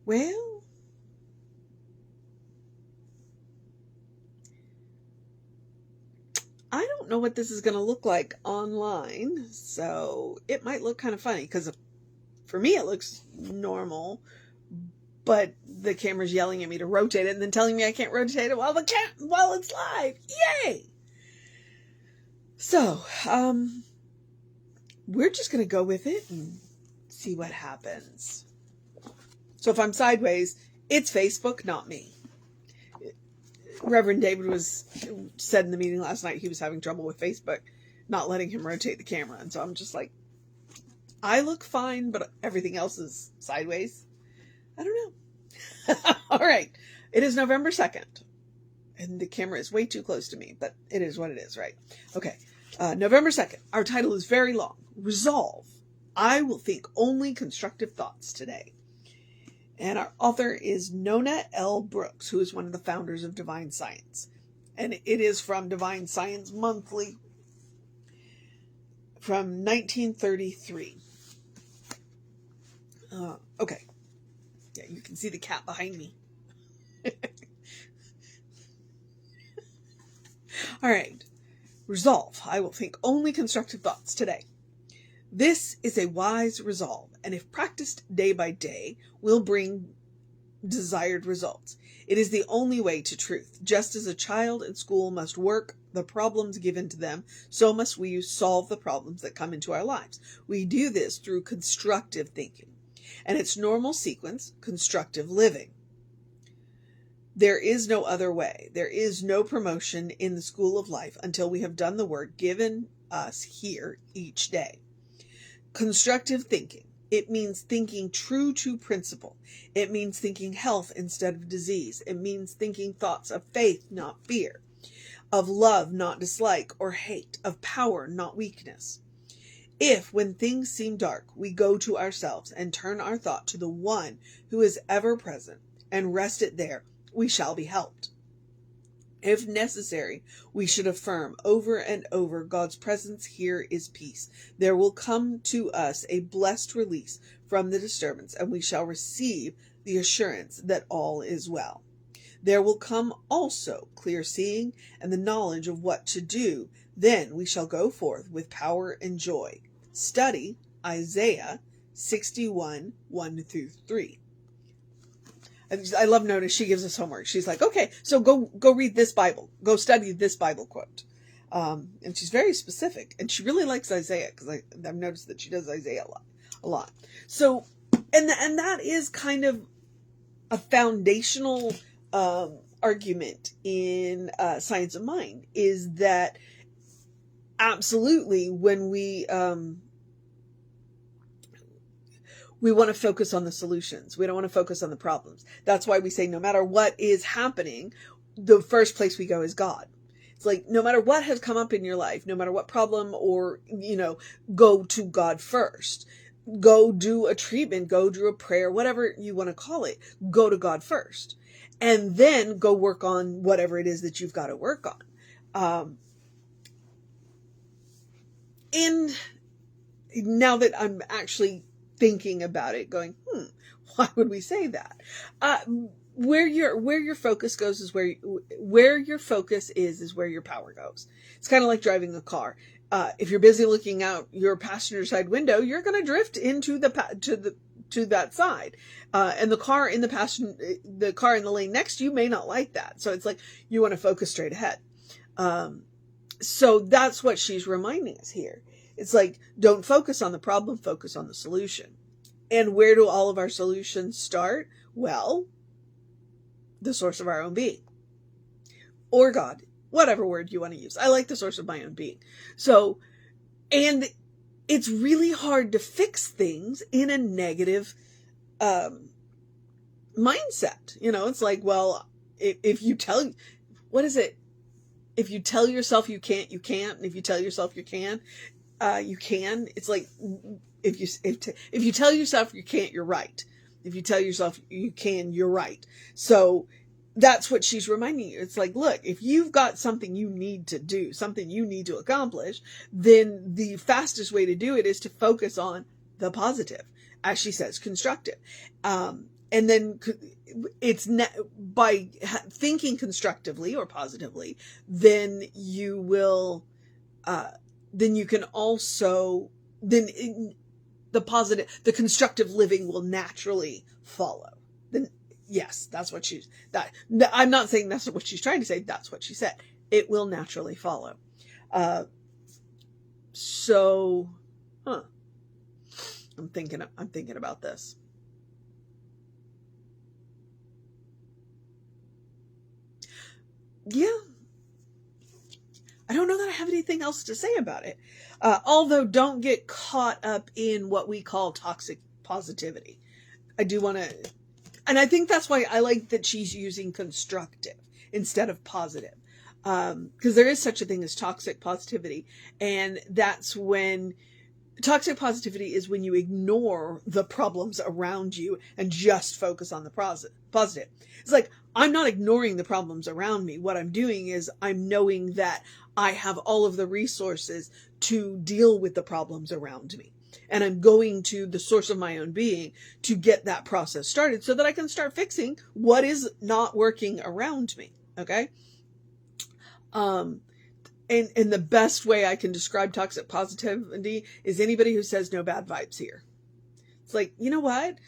Well, I don't know what this is going to look like online, so it might look kind of funny because for me it looks normal, but the camera's yelling at me to rotate it and then telling me I can't rotate it while it's live. Yay! So, we're just going to go with it and see what happens. So if I'm sideways, it's Facebook, not me. Reverend David said in the meeting last night he was having trouble with Facebook not letting him rotate the camera. And so I'm just like, I look fine, but everything else is sideways. I don't know. All right. It is November 2nd. And the camera is way too close to me, but it is what it is, right? Okay. November 2nd. Our title is very long. Resolve. I will think only constructive thoughts today. And our author is Nona L. Brooks, who is one of the founders of Divine Science. And it is from Divine Science Monthly from 1933. Okay. Yeah, you can see the cat behind me. All right. Resolve. I will think only constructive thoughts today. This is a wise resolve, and if practiced day by day, will bring desired results. It is the only way to truth. Just as a child in school must work the problems given to them, so must we solve the problems that come into our lives. We do this through constructive thinking, and its normal sequence, constructive living. There is no other way. There is no promotion in the school of life until we have done the work given us here each day. Constructive thinking. It means thinking true to principle. It means thinking health instead of disease. It means thinking thoughts of faith, not fear, of love, not dislike or hate, of power, not weakness. If, when things seem dark, we go to ourselves and turn our thought to the one who is ever present and rest it there, we shall be helped. If necessary, we should affirm over and over, God's presence here is peace. There will come to us a blessed release from the disturbance, and we shall receive the assurance that all is well. There will come also clear seeing and the knowledge of what to do. Then we shall go forth with power and joy. Study Isaiah 61, 1-3. I love Nona. She gives us homework. She's like, okay, so go read this Bible. Go study this Bible quote. And she's very specific. And she really likes Isaiah because I've noticed that she does Isaiah a lot. So, and that is kind of a foundational argument in Science of Mind, is that absolutely when we want to focus on the solutions. We don't want to focus on the problems. That's why we say no matter what is happening, the first place we go is God. It's like no matter what has come up in your life, no matter what problem or, go to God first. Go do a treatment, go do a prayer, whatever you want to call it. Go to God first. And then go work on whatever it is that you've got to work on. And now that I'm actually thinking about it, going, why would we say that? Where your focus goes is where your focus is where your power goes. It's kind of like driving a car. If you're busy looking out your passenger side window, you're going to drift into to that side. And the car in the lane next to you may not like that. So it's like you want to focus straight ahead. So that's what she's reminding us here. It's like, don't focus on the problem, focus on the solution. And where do all of our solutions start? Well, the source of our own being. Or God, whatever word you want to use. I like the source of my own being. So, and it's really hard to fix things in a negative mindset. It's like, well, if you tell, what is it? If you tell yourself you can't, you can't. And if you tell yourself you can, you can. It's like, if you tell yourself you can't, you're right. If you tell yourself you can, you're right. So that's what she's reminding you. It's like, look, if you've got something you need to do, something you need to accomplish, then the fastest way to do it is to focus on the positive, as she says, constructive. and then it's by thinking constructively or positively, then you will, then you can also, then the constructive living will naturally follow. Then, yes, that's what I'm not saying that's what she's trying to say. That's what she said. It will naturally follow. So, I'm thinking about this. Yeah. I don't know that I have anything else to say about it. Although don't get caught up in what we call toxic positivity. I do want to, and I think that's why I like that she's using constructive instead of positive. Because there is such a thing as toxic positivity. And that's when toxic positivity is when you ignore the problems around you and just focus on the positive. It's like, I'm not ignoring the problems around me. What I'm doing is I'm knowing that I have all of the resources to deal with the problems around me. And I'm going to the source of my own being to get that process started so that I can start fixing what is not working around me. Okay? And the best way I can describe toxic positivity is anybody who says no bad vibes here. It's like, you know what?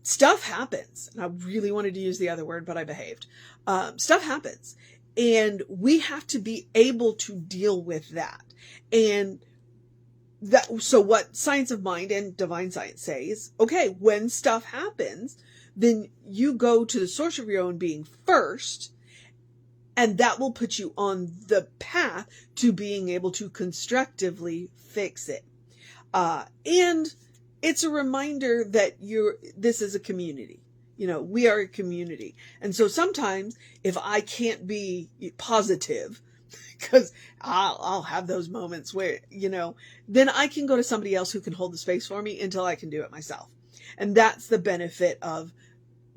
Stuff happens. And I really wanted to use the other word, but I behaved. Stuff happens. And we have to be able to deal with that. And so what Science of Mind and Divine Science says, okay, when stuff happens, then you go to the source of your own being first, and that will put you on the path to being able to constructively fix it. And it's a reminder that this is a community. You know, we are a community. And so sometimes if I can't be positive, because I'll have those moments where, you know, then I can go to somebody else who can hold the space for me until I can do it myself. And that's the benefit of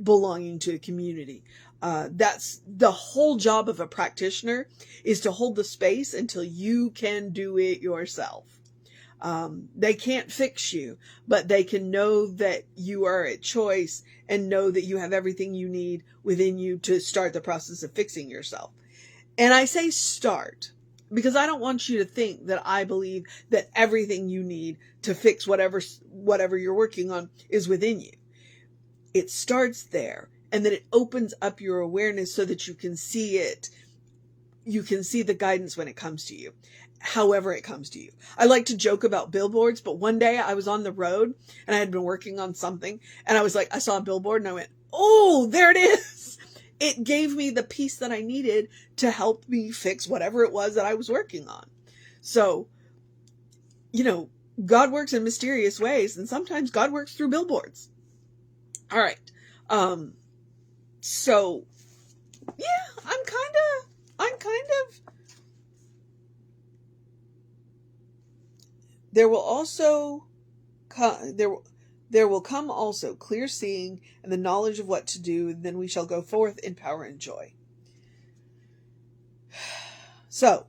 belonging to a community. That's the whole job of a practitioner, is to hold the space until you can do it yourself. They can't fix you, but they can know that you are at choice and know that you have everything you need within you to start the process of fixing yourself. And I say start because I don't want you to think that I believe that everything you need to fix whatever you're working on is within you. It starts there, and then it opens up your awareness so that you can see it. You can see the guidance when it comes to you, however it comes to you. I like to joke about billboards, but one day I was on the road and I had been working on something, and I was like, I saw a billboard and I went, oh, there it is. It gave me the piece that I needed to help me fix whatever it was that I was working on. So, you know, God works in mysterious ways, and sometimes God works through billboards. All right. So yeah, I'm kind of, there will come also clear seeing and the knowledge of what to do, and then we shall go forth in power and joy. So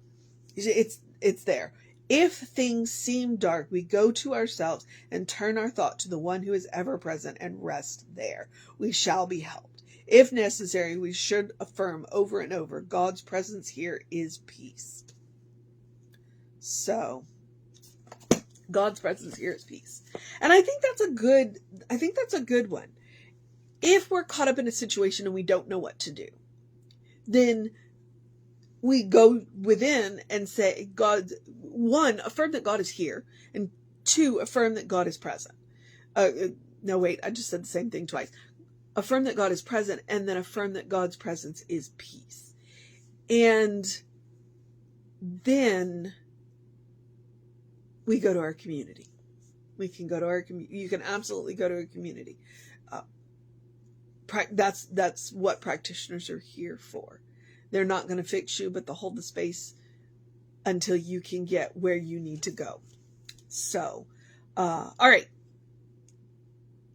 it's there. If things seem dark, we go to ourselves and turn our thought to the one who is ever present and rest there. We shall be helped. If necessary, we should affirm over and over, God's presence here is peace. So, God's presence here is peace. And I think that's a good one. If we're caught up in a situation and we don't know what to do, then we go within and say, God, one, affirm that God is here, and two, affirm that God is present. No, wait, I just said the same thing twice. Affirm that God is present, and then affirm that God's presence is peace. And then we go to our community. We can go to our community. You can absolutely go to a community. That's what practitioners are here for. They're not going to fix you, but they'll hold the space until you can get where you need to go. So, all right.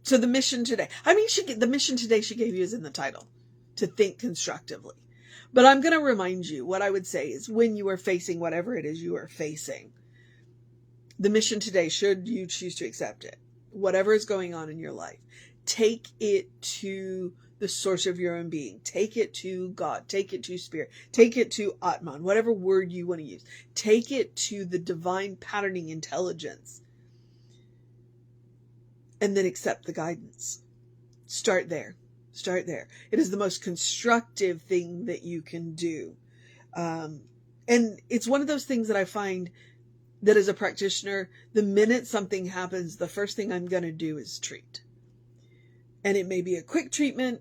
So the mission today, the mission today she gave you is in the title, to think constructively. But I'm going to remind you, what I would say is, when you are facing whatever it is you are facing, the mission today, should you choose to accept it, whatever is going on in your life, take it to the source of your own being. Take it to God. Take it to Spirit. Take it to Atman, whatever word you want to use. Take it to the divine patterning intelligence. And then accept the guidance. Start there. Start there. It is the most constructive thing that you can do. And it's one of those things that I find that as a practitioner, the minute something happens, the first thing I'm going to do is treat. And it may be a quick treatment,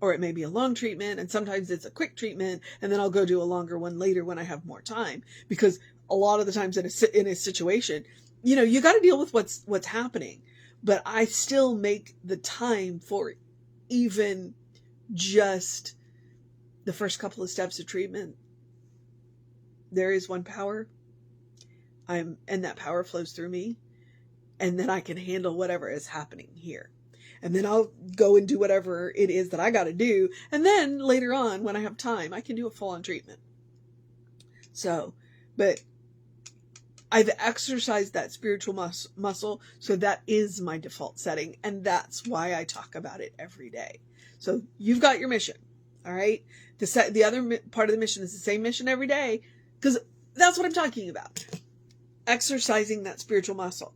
or it may be a long treatment. And sometimes it's a quick treatment, and then I'll go do a longer one later when I have more time. Because a lot of the times in a situation, you got to deal with what's happening. But I still make the time for even just the first couple of steps of treatment. There is one power. And that power flows through me. And then I can handle whatever is happening here. And then I'll go and do whatever it is that I got to do. And then later on, when I have time, I can do a full-on treatment. So, but I've exercised that spiritual muscle. So that is my default setting. And that's why I talk about it every day. So you've got your mission. All right. The other part of the mission is the same mission every day. Because that's what I'm talking about. Exercising that spiritual muscle.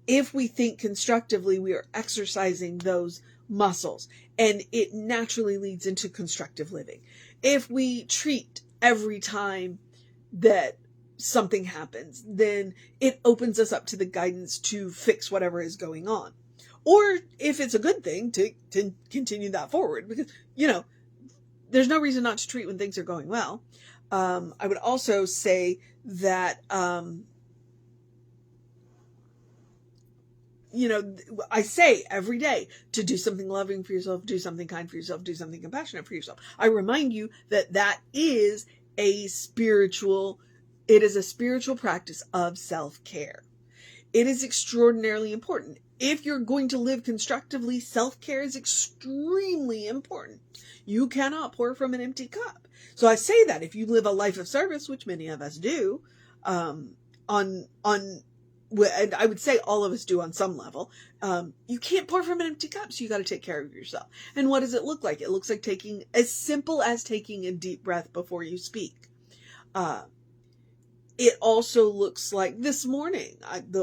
If we think constructively, we are exercising those muscles, and it naturally leads into constructive living. If we treat every time that something happens, then it opens us up to the guidance to fix whatever is going on. Or if it's a good thing, to continue that forward, because, there's no reason not to treat when things are going well. I would also say that, I say every day to do something loving for yourself, do something kind for yourself, do something compassionate for yourself. I remind you that is a spiritual practice of self-care. It is extraordinarily important. If you're going to live constructively, self-care is extremely important. You cannot pour from an empty cup. So I say that if you live a life of service, which many of us do, and I would say all of us do on some level, you can't pour from an empty cup, so you got to take care of yourself. And what does it look like? It looks like as simple as taking a deep breath before you speak. It also looks like this morning,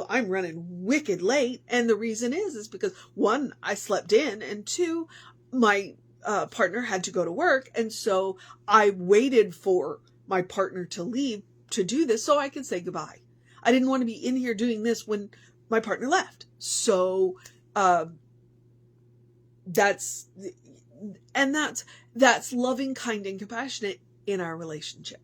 I'm running wicked late, and the reason is because 1, I slept in, and 2, my partner had to go to work, and so I waited for my partner to leave to do this so I could say goodbye. I didn't want to be in here doing this when my partner left. So, that's loving, kind, and compassionate in our relationship.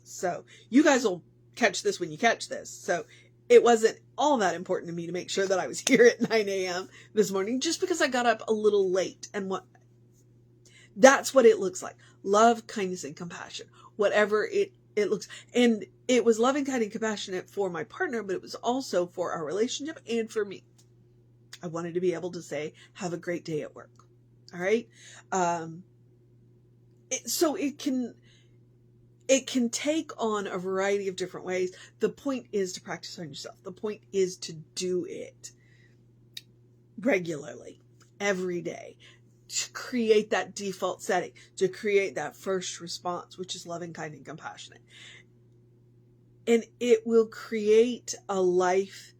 So you guys will catch this when you catch this. So it wasn't all that important to me to make sure that I was here at 9 a.m. this morning, just because I got up a little late, and that's what it looks like. Love, kindness, and compassion. Whatever it looks, and it was loving, kind, and compassionate for my partner, but it was also for our relationship and for me. I wanted to be able to say, have a great day at work. All right. So it can take on a variety of different ways. The point is to practice on yourself. The point is to do it regularly, every day, to create that default setting, to create that first response, which is loving, kind, and compassionate. And it will create a life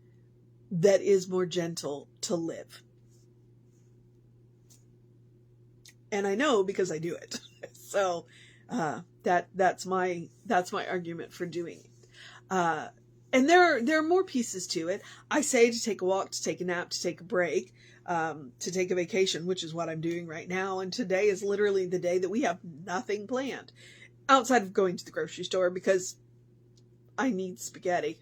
that is more gentle to live. And I know because I do it. So that's my argument for doing it. And there are more pieces to it. I say to take a walk, to take a nap, to take a break, to take a vacation, which is what I'm doing right now. And today is literally the day that we have nothing planned outside of going to the grocery store because I need spaghetti.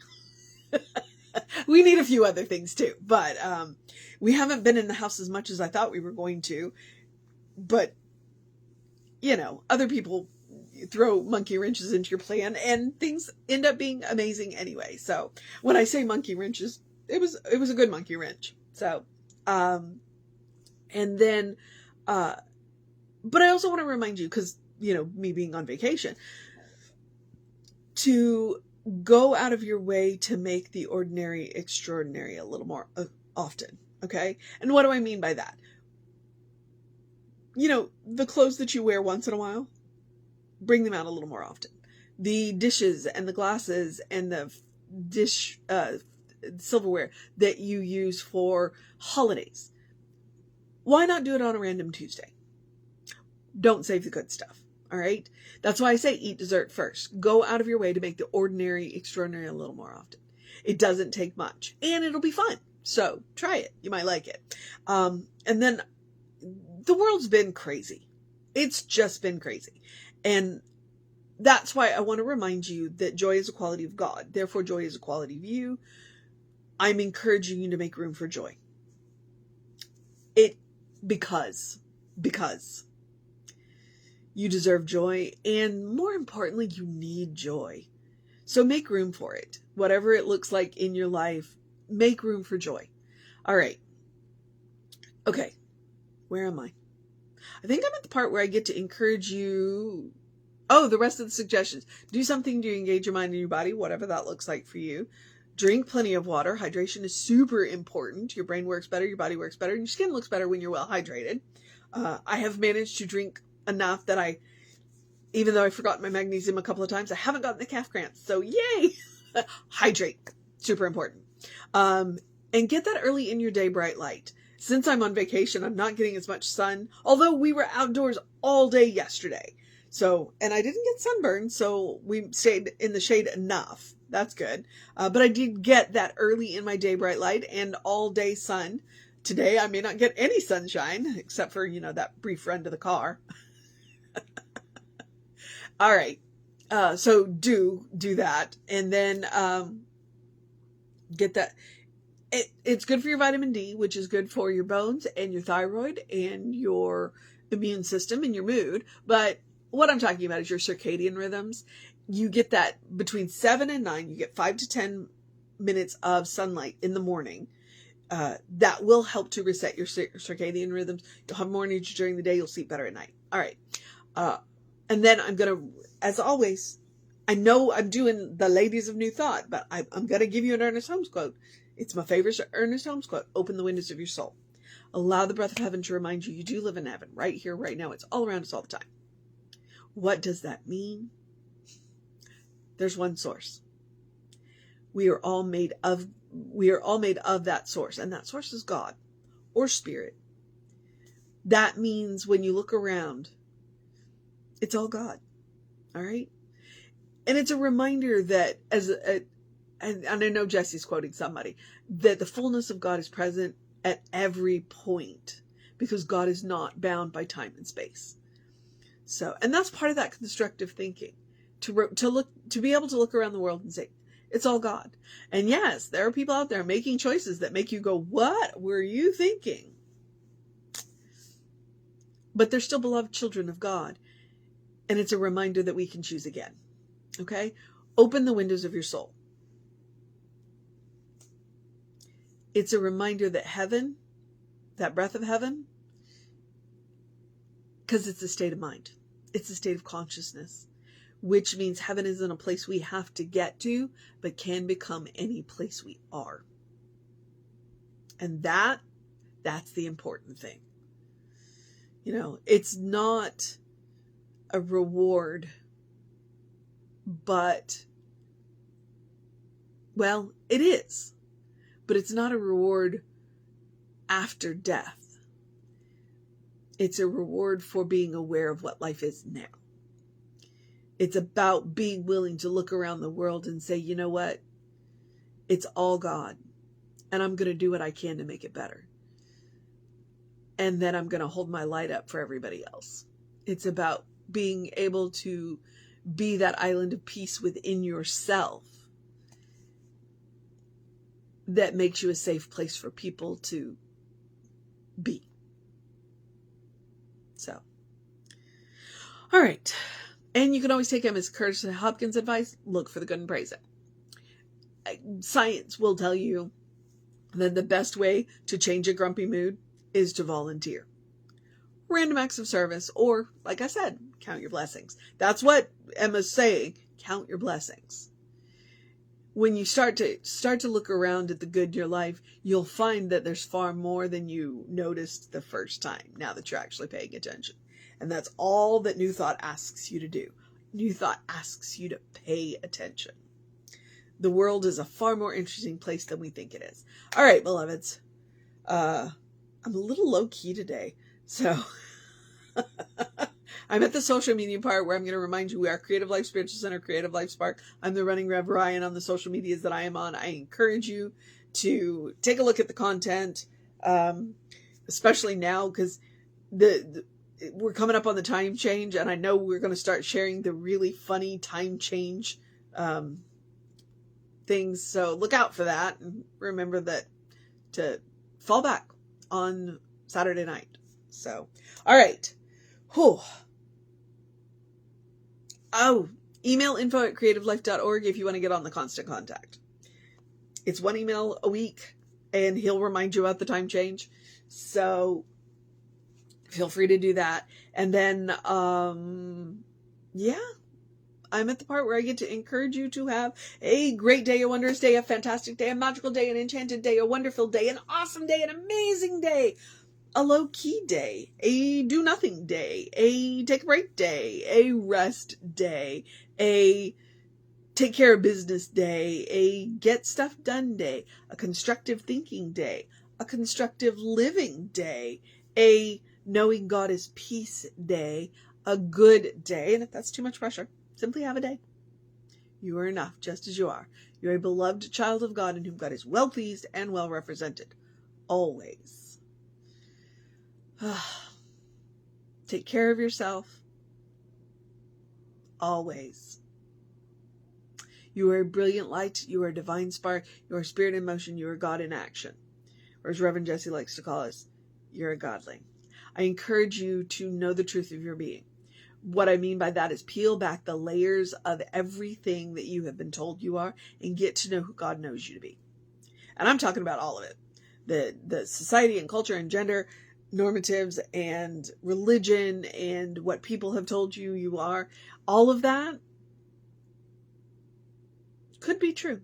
We need a few other things too, but we haven't been in the house as much as I thought we were going to. But, other people throw monkey wrenches into your plan and things end up being amazing anyway. So when I say monkey wrenches, it was a good monkey wrench. So, and then, but I also want to remind you, because, me being on vacation, to go out of your way to make the ordinary extraordinary a little more often. Okay. And what do I mean by that? the clothes that you wear once in a while, bring them out a little more often. The dishes and the glasses and the dish silverware that you use for holidays, why not do it on a random Tuesday? Don't save the good stuff. All right. That's why I say eat dessert first. Go out of your way to make the ordinary extraordinary a little more often. It doesn't take much and it'll be fun. So try it. You might like it. And then the world's been crazy. It's just been crazy. And that's why I want to remind you that joy is a quality of God. Therefore, joy is a quality of you. I'm encouraging you to make room for joy. Because you deserve joy, and more importantly, you need joy. So make room for it. Whatever it looks like in your life, make room for joy. All right. Okay. Where am I? I think I'm at the part where I get to encourage you. Oh, the rest of the suggestions. Do something to engage your mind and your body, whatever that looks like for you. Drink plenty of water. Hydration is super important. Your brain works better, your body works better, and your skin looks better when you're well hydrated. I have managed to drink enough that even though I forgot my magnesium a couple of times, I haven't gotten the calf cramps. So yay! Hydrate. Super important. And get that early in your day bright light. Since I'm on vacation, I'm not getting as much sun, although we were outdoors all day yesterday. So, and I didn't get sunburned, so we stayed in the shade enough. That's good. But I did get that early in my day bright light and all day sun. Today, I may not get any sunshine, except for, that brief run to the car. All right. So do that. And then, get that. It's good for your vitamin D, which is good for your bones and your thyroid and your immune system and your mood. But what I'm talking about is your circadian rhythms. You get that between 7 and 9, you get 5 to 10 minutes of sunlight in the morning. That will help to reset your circadian rhythms. You'll have more energy during the day. You'll sleep better at night. All right. And then I'm going to, as always, I know I'm doing the ladies of New Thought, but I'm going to give you an Ernest Holmes quote. It's my favorite Ernest Holmes quote. Open the windows of your soul. Allow the breath of heaven to remind you do live in heaven right here, right now. It's all around us all the time. What does that mean? There's one source. We are all made of that source, and that source is God or spirit. That means when you look around, it's all God. All right. And it's a reminder that and I know Jesse's quoting somebody, that the fullness of God is present at every point because God is not bound by time and space. So, and that's part of that constructive thinking, to be able to look around the world and say, it's all God. And yes, there are people out there making choices that make you go, what were you thinking? But they're still beloved children of God. And it's a reminder that we can choose again. Okay? Open the windows of your soul. It's a reminder that heaven, that breath of heaven, because it's a state of mind. It's a state of consciousness, which means heaven isn't a place we have to get to, but can become any place we are. And that's the important thing. It's not a reward, but, well, it is, but it's not a reward after death. It's a reward for being aware of what life is now. It's about being willing to look around the world and say, you know what? It's all God. And I'm going to do what I can to make it better. And then I'm going to hold my light up for everybody else. It's about being able to be that island of peace within yourself that makes you a safe place for people to be. So, all right. And you can always take Emma Curtis Hopkins' advice. Look for the good and praise it. Science will tell you that the best way to change a grumpy mood is to volunteer. Random acts of service, or, like I said, count your blessings. That's what Emma's saying. Count your blessings. when you start to look around at the good in your life, you'll find that there's far more than you noticed the first time, now that you're actually paying attention. And that's all that New Thought asks you to do. New Thought asks you to pay attention. The world is a far more interesting place than we think it is. All right, beloveds. I'm a little low-key today, so I'm at the social media part where I'm going to remind you we are Creative Life Spiritual Center, Creative Life Spark. I'm the running Rev Ryan on the social medias that I am on. I encourage you to take a look at the content, especially now because we're coming up on the time change, and I know we're going to start sharing the really funny time change things. So look out for that, and remember that to fall back on Saturday night. So, all right. Whew. Oh, email info@creativelife.org if you want to get on the constant contact. It's one email a week, and he'll remind you about the time change. So feel free to do that. And then, yeah, I'm at the part where I get to encourage you to have a great day, a wondrous day, a fantastic day, a magical day, an enchanted day, a wonderful day, an awesome day, an amazing day, a low-key day, a do-nothing day, a take a break day, a rest day, a take care of business day, a get stuff done day, a constructive thinking day, a constructive living day, a knowing God is peace day, a good day. And if that's too much pressure, simply have a day. You are enough just as you are. You're a beloved child of God in whom God is well pleased and well represented. Always. Take care of yourself. Always. You are a brilliant light. You are a divine spark. You are spirit in motion. You are God in action. Or as Reverend Jesse likes to call us, you're a godling. I encourage you to know the truth of your being. What I mean by that is peel back the layers of everything that you have been told you are and get to know who God knows you to be. And I'm talking about all of it. The society and culture and gender normatives and religion and what people have told you you are. All of that could be true.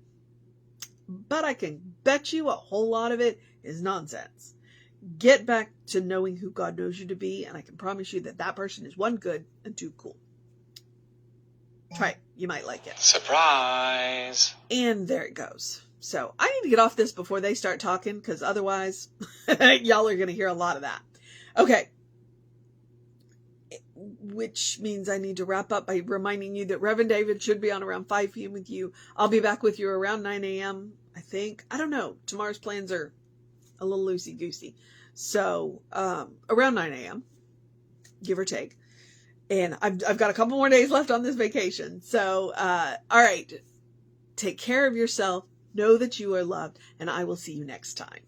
But I can bet you a whole lot of it is nonsense. Get back to knowing who God knows you to be, and I can promise you that that person is one, good, and two, cool. Try it. You might like it. Surprise! And there it goes. So I need to get off this before they start talking, because otherwise y'all are going to hear a lot of that. Okay. Which means I need to wrap up by reminding you that Reverend David should be on around 5 p.m. with you. I'll be back with you around 9 a.m., I think. I don't know. Tomorrow's plans are a little loosey-goosey. So around 9 a.m., give or take. And I've got a couple more days left on this vacation. So, all right. Take care of yourself. Know that you are loved. And I will see you next time.